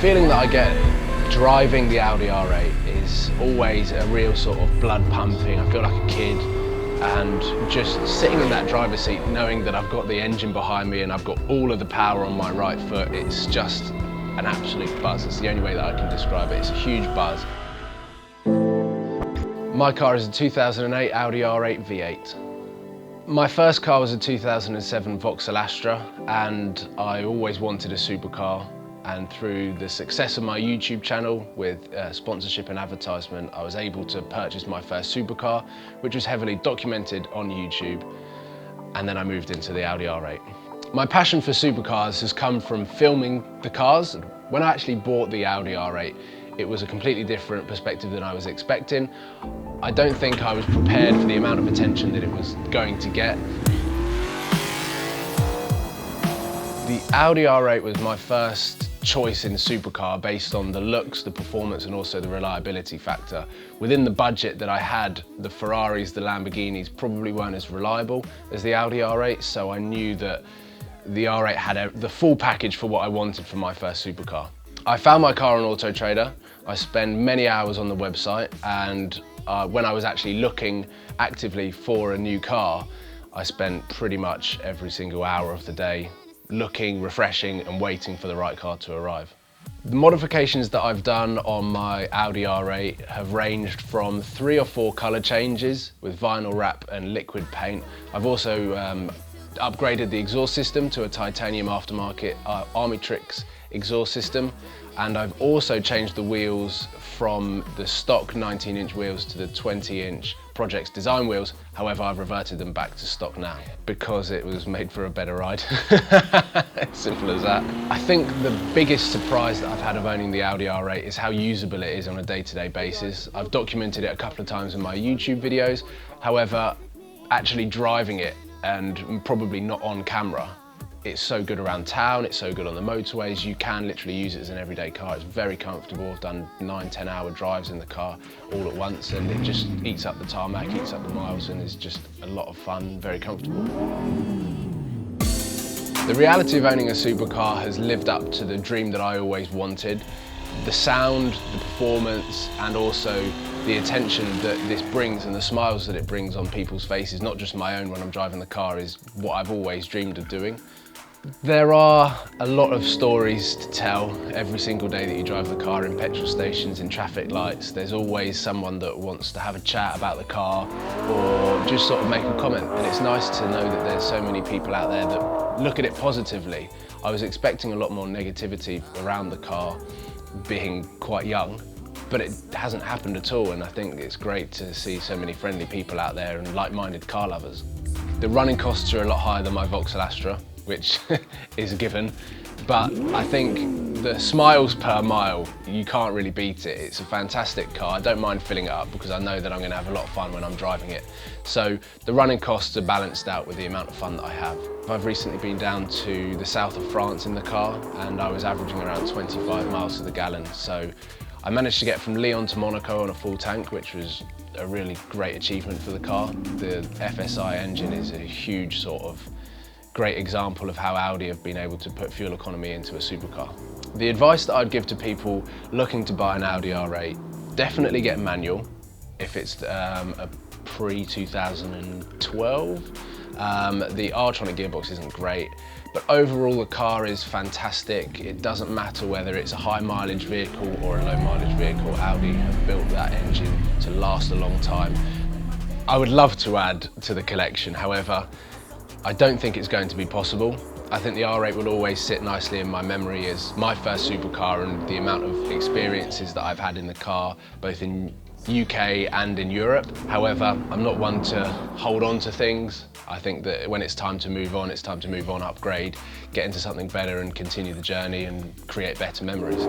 feeling that I get driving the Audi R8 is always a real sort of blood pumping. I feel like a kid, and just sitting in that driver's seat knowing that I've got the engine behind me and I've got all of the power on my right foot, it's just an absolute buzz. It's the only way that I can describe it. It's a huge buzz. My car is a 2008 Audi R8 V8. My first car was a 2007 Vauxhall Astra, and I always wanted a supercar. And through the success of my YouTube channel with sponsorship and advertisement, I was able to purchase my first supercar, which was heavily documented on YouTube. And then I moved into the Audi R8. My passion for supercars has come from filming the cars. When I actually bought the Audi R8, it was a completely different perspective than I was expecting. I don't think I was prepared for the amount of attention that it was going to get. The Audi R8 was my first choice in supercar based on the looks, the performance, and also the reliability factor. Within the budget that I had, the Ferraris, the Lamborghinis probably weren't as reliable as the Audi R8, so I knew that the R8 had the full package for what I wanted for my first supercar. I found my car on Auto Trader. I spent many hours on the website, and when I was actually looking actively for a new car, I spent pretty much every single hour of the day looking, refreshing, and waiting for the right car to arrive. The modifications that I've done on my Audi R8 have ranged from 3 or 4 colour changes with vinyl wrap and liquid paint. I've also upgraded the exhaust system to a titanium aftermarket Armitrix exhaust system, and I've also changed the wheels from the stock 19-inch wheels to the 20-inch Projects design wheels. However, I've reverted them back to stock now because it was made for a better ride. Simple as that. I think the biggest surprise that I've had of owning the Audi R8 is how usable it is on a day-to-day basis. I've documented it a couple of times in my YouTube videos. However, actually driving it, and probably not on camera, it's so good around town, it's so good on the motorways. You can literally use it as an everyday car. It's very comfortable. I've done 9-10 hour drives in the car all at once, and it just eats up the tarmac, eats up the miles, and is just a lot of fun, very comfortable. The reality of owning a supercar has lived up to the dream that I always wanted. The sound, the performance, and also the attention that this brings and the smiles that it brings on people's faces, not just my own when I'm driving the car, is what I've always dreamed of doing. There are a lot of stories to tell every single day that you drive the car, in petrol stations, in traffic lights. There's always someone that wants to have a chat about the car or just sort of make a comment, and it's nice to know that there's so many people out there that look at it positively. I was expecting a lot more negativity around the car being quite young, but it hasn't happened at all, and I think it's great to see so many friendly people out there and like-minded car lovers. The running costs are a lot higher than my Vauxhall Astra, which is a given, but I think the smiles per mile, you can't really beat it. It's a fantastic car. I don't mind filling it up because I know that I'm going to have a lot of fun when I'm driving it. So the running costs are balanced out with the amount of fun that I have. I've recently been down to the south of France in the car, and I was averaging around 25 miles to the gallon. So I managed to get from Lyon to Monaco on a full tank, which was a really great achievement for the car. The FSI engine is a huge sort of great example of how Audi have been able to put fuel economy into a supercar. The advice that I'd give to people looking to buy an Audi R8, definitely get manual if it's a pre-2012. The R-tronic gearbox isn't great, but overall the car is fantastic. It doesn't matter whether it's a high mileage vehicle or a low mileage vehicle. Audi have built that engine to last a long time. I would love to add to the collection, however, I don't think it's going to be possible. I think the R8 will always sit nicely in my memory as my first supercar, and the amount of experiences that I've had in the car, both in UK and in Europe. However, I'm not one to hold on to things. I think that when it's time to move on, it's time to move on, upgrade, get into something better and continue the journey and create better memories.